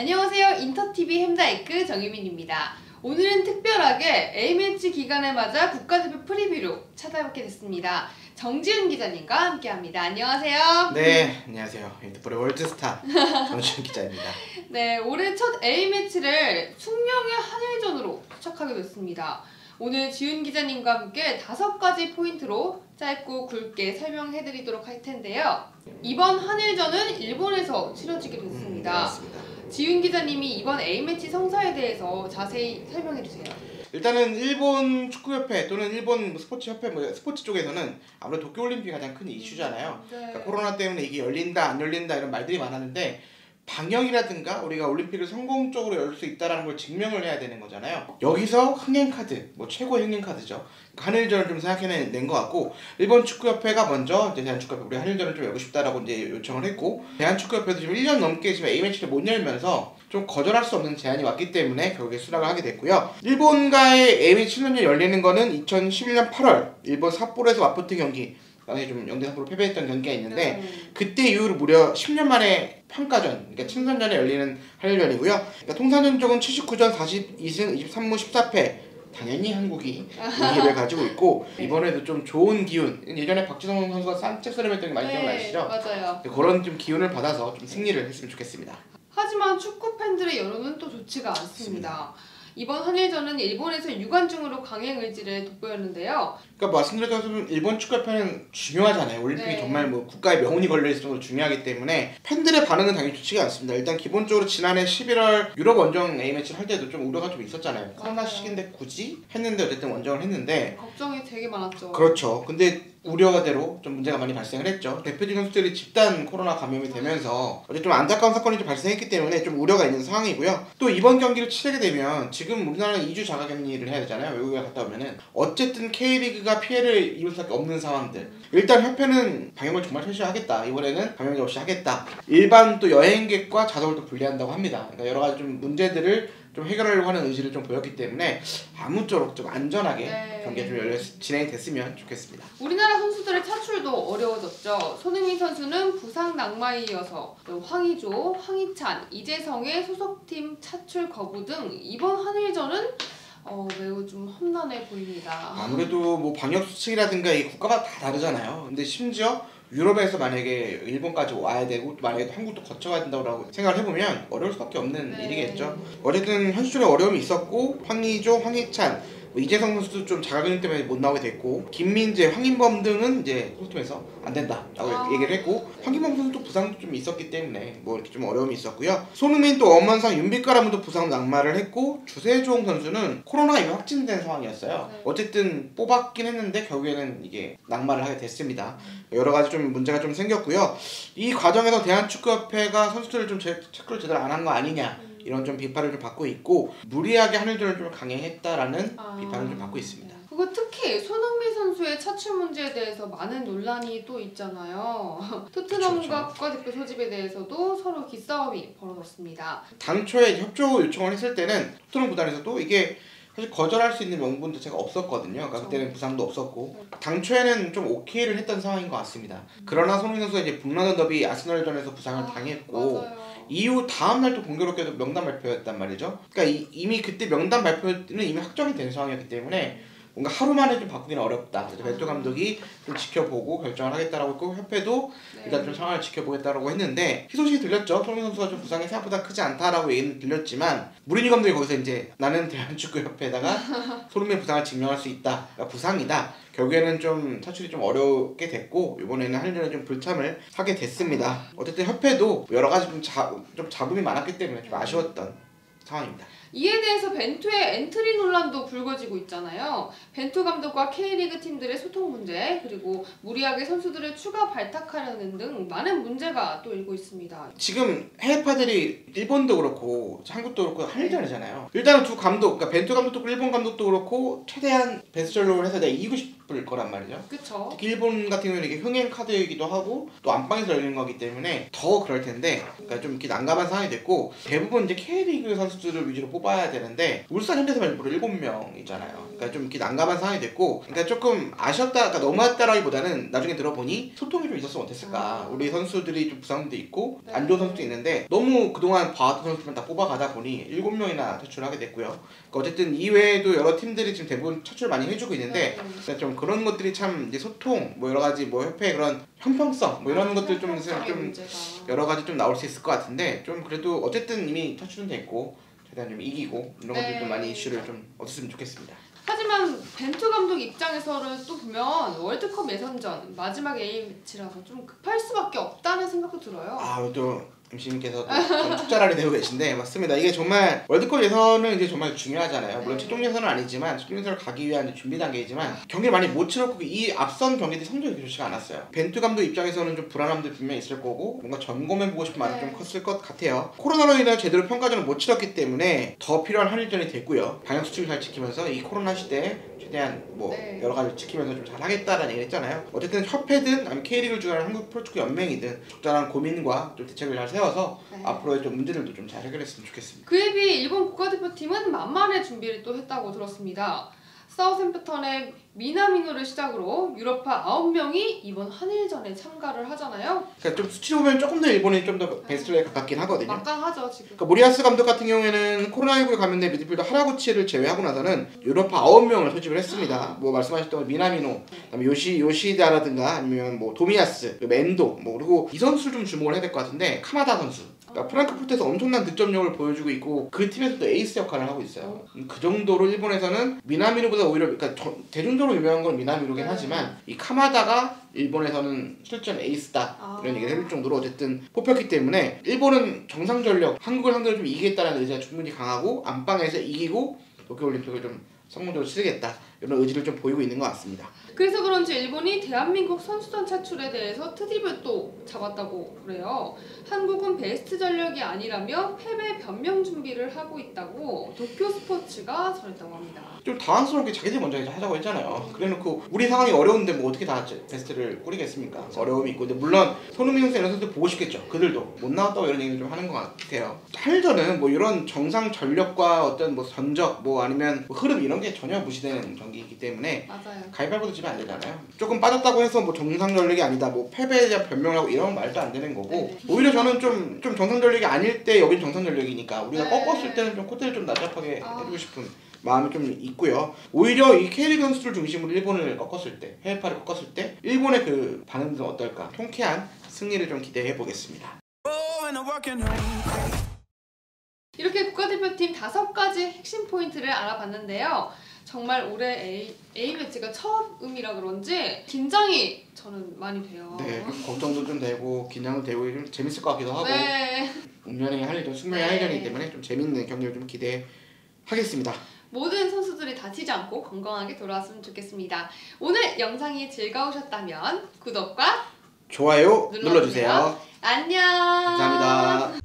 안녕하세요. 인터TV 햄다이크 정유민입니다. 오늘은 특별하게 A매치 기간을 맞아 국가대표 프리뷰로 찾아뵙게 됐습니다. 정지훈 기자님과 함께합니다. 안녕하세요. 네, 안녕하세요. 인터폴의 월드스타 정지훈 기자입니다. 네, 올해 첫 A매치를 숙명의 한일전으로 시작하게 됐습니다. 오늘 지훈 기자님과 함께 5가지 포인트로 짧고 굵게 설명해드리도록 할 텐데요. 이번 한일전은 일본에서 치러지게 됐습니다. 맞습니다. 지훈 기자님이 이번 A매치 성사에 대해서 자세히 설명해주세요. 일단은 일본 축구협회 또는 일본 스포츠협회, 스포츠 쪽에서는 아무래도 도쿄올림픽이 가장 큰 이슈잖아요. 네. 그러니까 코로나 때문에 이게 열린다 안 열린다 이런 말들이 많았는데 방역이라든가 우리가 올림픽을 성공적으로 열 수 있다는 걸 증명을 해야 되는 거잖아요. 여기서 흥행카드, 최고의 흥행카드죠. 한일전을 좀 생각해낸 것 같고, 일본 축구협회가 먼저 이제 대한축구협회 우리 한일전을 좀 열고 싶다라고 이제 요청을 했고, 대한축구협회도 지금 1년 넘게 지금 A매치를 못 열면서 좀 거절할 수 없는 제안이 왔기 때문에 결국에 수락을 하게 됐고요. 일본과의 A매치 7년전 열리는 거는 2011년 8월 일본 삿포로에서 맞붙은 경기, 당시 좀 0대3으로 패배했던 경기가 있는데 그때 이후로 무려 10년 만에 평가전, 그러니까 친선전에 열리는 한일전이고요. 그러니까 통산전적은 79전 42승 23무 14패. 당연히 한국이 우위를 가지고 있고 이번에도 좀 좋은 기운, 예전에 박지성 선수가 산책스를 했던 게 많이 기억나시죠? 맞아요. 그런 좀 기운을 받아서 좀 승리를 했으면 좋겠습니다. 하지만 축구 팬들의 여론은 또 좋지가 않습니다. 이번 한일전은 일본에서 유관중으로 강행 의지를 돋보였는데요. 그러니까 말씀드렸다시피 일본 축구협회는 중요하잖아요. 올림픽이 정말 국가의 명운이 걸려있을 정도로 중요하기 때문에 팬들의 반응은 당연히 좋지가 않습니다. 일단 기본적으로 지난해 11월 유럽 원정 A매치를 할 때도 좀 우려가 좀 있었잖아요. 코로나 시기인데 굳이? 했는데 어쨌든 원정을 했는데 걱정이 되게 많았죠. 그렇죠. 근데 우려가대로 좀 문제가 많이 발생을 했죠. 대표팀 선수들이 집단 코로나 감염이 되면서 어제 좀 안타까운 사건이 좀 발생했기 때문에 좀 우려가 있는 상황이고요. 또 이번 경기를 치르게 되면 지금 우리나라는 2주 자가격리를 해야 되잖아요. 외국에 갔다 오면은 어쨌든 K리그가 피해를 입을 수밖에 없는 상황들. 일단 협회는 방역을 정말 철저히 하겠다. 이번에는 감염이 없이 하겠다. 일반 또 여행객과 자석을 또 분리한다고 합니다. 그러니까 여러 가지 좀 문제들을 좀 해결하려고 하는 의지를 좀 보였기 때문에 아무쪼록 좀 안전하게 경기가 좀 진행이 됐으면 좋겠습니다. 우리나라 선수들의 차출도 어려워졌죠. 손흥민 선수는 부상 낙마에 이어서 황의조, 황희찬, 이재성의 소속팀 차출 거부 등 이번 한일전은 매우 좀 험난해 보입니다. 아무래도 방역 수칙이라든가 이 국가가 다 다르잖아요. 근데 심지어 유럽에서 만약에 일본까지 와야 되고 만약에 한국도 거쳐가야 된다고 생각을 해보면 어려울 수밖에 없는 일이겠죠. 어쨌든 현실적인 어려움이 있었고 황의조, 황희찬, 이재성 선수도 좀 자가격리 때문에 못 나오게 됐고 김민재, 황인범 등은 이제 소속팀에서 안 된다라고 얘기를 했고 황인범 선수도 부상도 좀 있었기 때문에 이렇게 좀 어려움이 있었고요. 손흥민 또 엄원상 윤빛가람도 부상 낙마를 했고 주세종 선수는 코로나가 이미 확진된 상황이었어요. 어쨌든 뽑았긴 했는데 결국에는 이게 낙마를 하게 됐습니다. 여러 가지 좀 문제가 좀 생겼고요. 이 과정에서 대한축구협회가 선수들을 좀 체크를 제대로 안 한 거 아니냐 이런 좀 비판을 좀 받고 있고 무리하게 한일전을 좀 강행했다라는 비판을 좀 받고 있습니다. 그리고 특히 손흥민 선수의 차출 문제에 대해서 많은 논란이 또 있잖아요. 토트넘과 국가대표 소집에 대해서도 서로 기싸움이 벌어졌습니다. 당초에 협조 요청을 했을 때는 토트넘 구단에서도 이게 사실 거절할 수 있는 명분 자체가 없었거든요. 그러니까 그때는 부상도 없었고 당초에는 좀 오케이를 했던 상황인 것 같습니다. 그러나 손흥민 선수가 이제 북런던 더비 아스널전에서 부상을 당했고 이후 다음날 또 공교롭게도 명단 발표였단 말이죠. 그러니까 이미 그때 명단 발표는 이미 확정이 된 상황이었기 때문에 뭔가 하루 만에 좀 바꾸기는 어렵다. 그래서 벨토 감독이 좀 지켜보고 결정을 하겠다라고 했고 협회도 일단 좀 상황을 지켜보겠다라고 했는데 희소식이 들렸죠. 손흥민 선수가 좀 부상이 생각보다 크지 않다라고 얘기는 들렸지만 무리뉴 감독이 거기서 이제 나는 대한축구협회에다가 손흥민 부상을 증명할 수 있다. 그러니까 부상이다. 결국에는 좀 차출이 좀 어렵게 됐고 이번에는 한일전에 좀 불참을 하게 됐습니다. 어쨌든 협회도 여러 가지 좀 잡음이 많았기 때문에 좀 아쉬웠던 상황입니다. 이에 대해서 벤투의 엔트리 논란도 불거지고 있잖아요. 벤투 감독과 K리그 팀들의 소통 문제, 그리고 무리하게 선수들을 추가 발탁하려는 등 많은 문제가 또 일고 있습니다. 지금 해외파들이 일본도 그렇고 한국도 그렇고 한일전이잖아요. 일단은 두 감독, 그러니까 벤투 감독도 그렇고 일본 감독도 그렇고 최대한 베스트 전력을 해서 내가 이기고 싶을 거란 말이죠. 그쵸. 특히 일본 같은 경우는 이게 흥행 카드이기도 하고 또 안방에서 열리는 거기 때문에 더 그럴 텐데 그러니까 좀 이렇게 난감한 상황이 됐고 대부분 이제 K리그 선수들을 위주로 뽑아야 되는데 울산 현대에서 일부러 7명이잖아요. 그러니까 좀 이렇게 난감한 상황이 됐고, 그러니까 조금 아쉬웠다, 그러니까 너무했다라기보다는 나중에 들어보니 소통이 좀 있었으면 어땠을까. 우리 선수들이 좀 부상도 있고 안 좋은 선수도 있는데 너무 그동안 봐왔던 선수들만 다 뽑아가다 보니 7명이나 퇴출하게 됐고요. 그러니까 어쨌든 이외에도 여러 팀들이 지금 대부분 퇴출 많이 해주고 있는데 그러니까 좀 그런 것들이 참 이제 소통, 뭐 여러 가지 뭐 협회 그런 형평성 뭐 이런 것들 좀 여러 가지 좀 나올 수 있을 것 같은데, 좀 그래도 어쨌든 이미 퇴출은 됐고 최대한 좀 이기고 이런 것들 좀 많이 이슈를 좀 얻었으면 좋겠습니다. 하지만 벤투 감독 입장에서는 또 보면 월드컵 예선전 마지막 A매치라서 좀 급할 수밖에 없다는 생각도 들어요. 또 MC님께서 또 축자라를 대고 계신데 맞습니다. 이게 정말 월드컵 예선은 이제 정말 중요하잖아요. 물론 최종 예선은 아니지만 최종 예선을 가기 위한 준비 단계이지만 경기를 많이 못 치렀고 이 앞선 경기들이 성적이 좋지가 않았어요. 벤투 감독 입장에서는 좀 불안함도 분명히 있을 거고 뭔가 점검해보고 싶은 마음이 좀 컸을 것 같아요. 코로나로 인해 제대로 평가전을 못 치렀기 때문에 더 필요한 한일전이 됐고요. 방역 수칙을 잘 지키면서 이 코로나 시대에 최대한 뭐 여러 가지 지키면서 좀 잘하겠다라는 얘기를 했잖아요. 어쨌든 협회든 아니면 K리그를 주관하는 한국 프로축구 연맹이든 적절한 고민과 좀 대책을 잘 세워서 앞으로의 좀 문제들도 좀 잘 해결했으면 좋겠습니다. 그에 비해 일본 국가대표팀은 만만의 준비를 또 했다고 들었습니다. 사우샘프턴의 미나미노를 시작으로 유럽파 9명이 이번 한일전에 참가를 하잖아요. 그러니까 좀 수치로 보면 조금 더 일본이 좀 더 베스트에 가깝긴 하거든요. 막강하죠 지금. 그러니까 모리아스 감독 같은 경우에는 코로나19에 감염된 미드필더 하라구치를 제외하고 나서는 유럽파 9명을 소집을 했습니다. 뭐 말씀하셨던 미나미노, 그다음에 요시다라든가 아니면 뭐 도미야스, 멘도, 뭐 그리고 이 선수를 좀 주목을 해야 될 것 같은데 카마다 선수. 그러니까 프랑크푸르트에서 엄청난 득점력을 보여주고 있고 그 팀에서도 에이스 역할을 하고 있어요. 그 정도로 일본에서는 미나미노보다 오히려 그러니까 대중적으로 유명한 건 미나미노긴 하지만 이 카마다가 일본에서는 실전 에이스다 이런 얘기를 해줄 정도로 어쨌든 뽑혔기 때문에 일본은 정상 전력 한국을 상대로 좀 이기겠다는 의지가 충분히 강하고 안방에서 이기고 도쿄올림픽을 좀 성공적으로 치르겠다 이런 의지를 좀 보이고 있는 것 같습니다. 그래서 그런지 일본이 대한민국 선수단 차출에 대해서 트집을 또 잡았다고 그래요. 한국은 베스트 전력이 아니라며 패배 변명 준비를 하고 있다고 도쿄 스포츠가 전했다고 합니다. 좀 당황스럽게 자기들이 먼저 하자고 했잖아요. 그래놓고 우리 상황이 어려운데 뭐 어떻게 다 베스트를 꾸리겠습니까? 어려움이 있고 근데 물론 손흥민 선수 이런 선수들 보고 싶겠죠. 그들도 못 나왔다고 이런 얘기를 좀 하는 것 같아요. 한일전은 뭐 이런 정상 전력과 어떤 뭐 전적 뭐 아니면 뭐 흐름 이런 게 전혀 무시되는 경기이기 때문에 맞아요. 가위바위보도 지면 안 되잖아요. 조금 빠졌다고 해서 뭐 정상 전력이 아니다 뭐 패배에 대한 변명하고 이런 말도 안 되는 거고 오히려 저는 좀 정상 전력이 아닐 때 여긴 정상 전력이니까 우리가 꺾었을 때는 좀 코트를 좀 나잡하게 해주고 싶은 마음이 좀 있고요. 오히려 이 K리그 선수들 중심으로 일본을 꺾었을 때, 해외파를 꺾었을 때 일본의 그 반응은 어떨까? 통쾌한 승리를 좀 기대해 보겠습니다. 이렇게 국가대표팀 5가지 핵심 포인트를 알아봤는데요. 정말 올해 A매치가 처음이라 그런지 긴장이 저는 많이 돼요. 네, 걱정도 좀 되고 긴장도 되고 좀 재밌을 것 같기도 하고 네. 운명의 한일전, 숙명의 한일전이기 때문에 좀 재밌는 경기를 좀 기대하겠습니다. 모든 선수들이 다치지 않고 건강하게 돌아왔으면 좋겠습니다. 오늘 영상이 즐거우셨다면 구독과 좋아요 눌러주세요. 안녕. 감사합니다.